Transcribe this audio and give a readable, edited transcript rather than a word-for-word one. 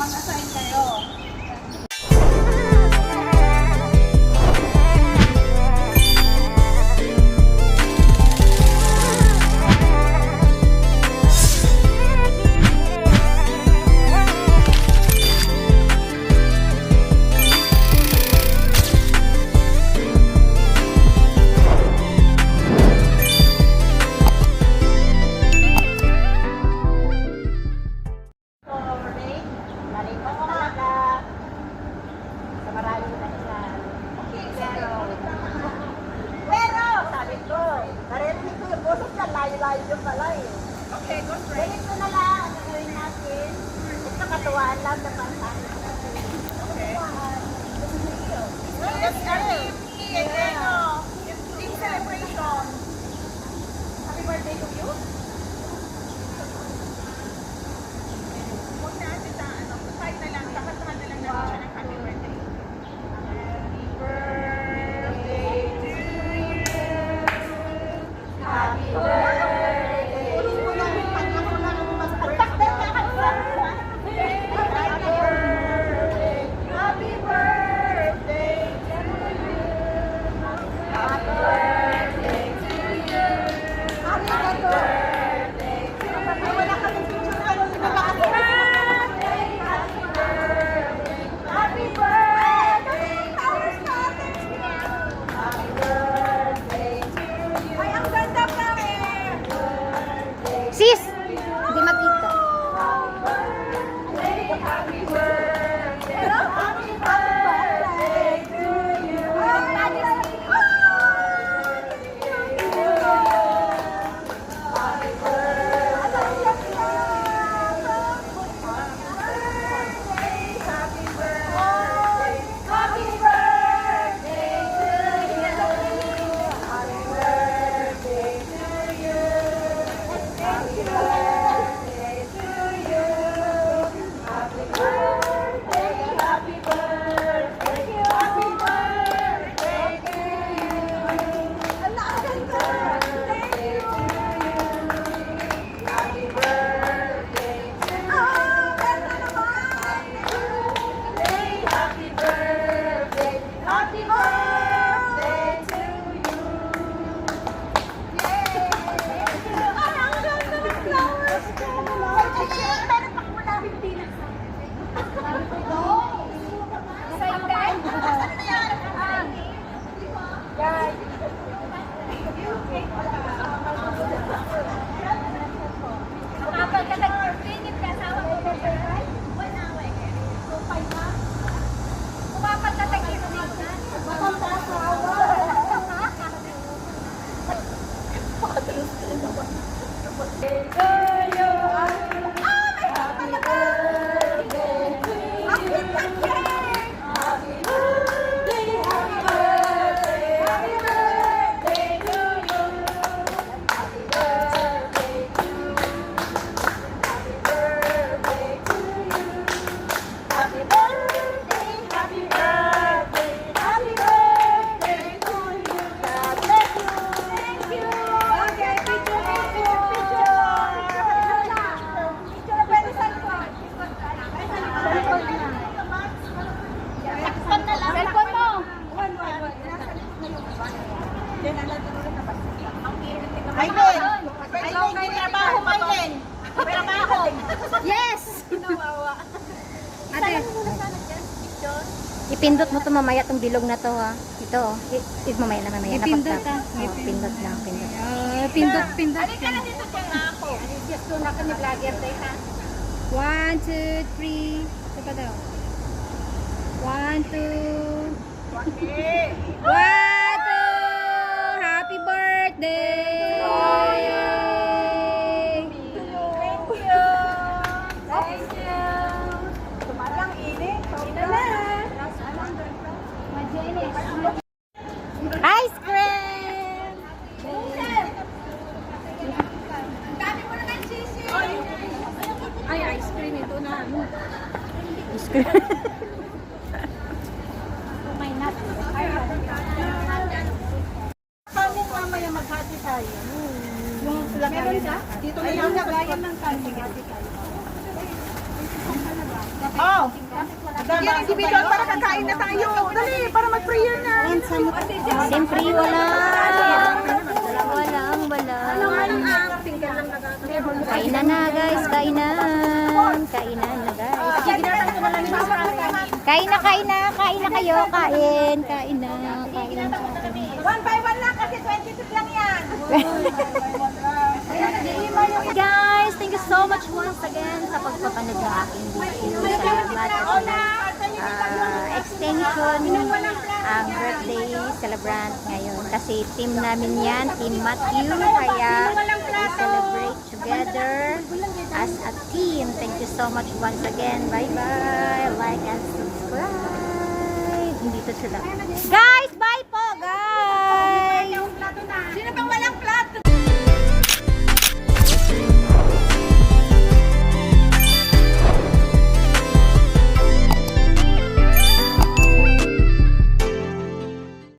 mag-assign kayo. Layo pala eh. Okay, go for it. Ganito na lang ang gagawin natin. Ito katuwaan lang na pantahan. Okay. Let's start with me again. Team celebration. Happy birthday to you. Huwag na sa side na lang, kakantahan na lang natin siya ng happy birthday. Happy birthday to you. Happy birthday. Sis! Hindi makita. Yes! Ate, ipindot mo to mamaya tong bilog na to ha. Ito oh. Mamaya na mamaya. Ipindot ha. ah. Pindot lang, pindot. Pindot. Halika na dito siya nga ako. Just to na kami vlogger tayo ha. 1, 2, 3. Ito pa daw. 1, 2. Okay. 1, 2. Happy birthday! Tumalang init. Ice cream! Ay, ice cream ito na. Ice cream. Paano mamaya maghati tayo? Meron siya? Dito na lang lagayan ng kanin. tayo. Oh. Yan, individual para kakain na tayo. Dali, para mag-prayer na. Siyempre, wala. Kainan na, guys. Kainan na, guys. Kain na kayo. Kain na. One by one lang kasi 22 lang yan. Guys, thank you so much once again sa pagpapanood ng aking video. Salamat extension ang birthday celebrant ngayon. Kasi team namin yan, Team Matthew. Kaya we celebrate together as a team. Thank you so much once again. Bye-bye. Like and subscribe. Hindi to sila. Guys, bye po, guys! Sino pang walang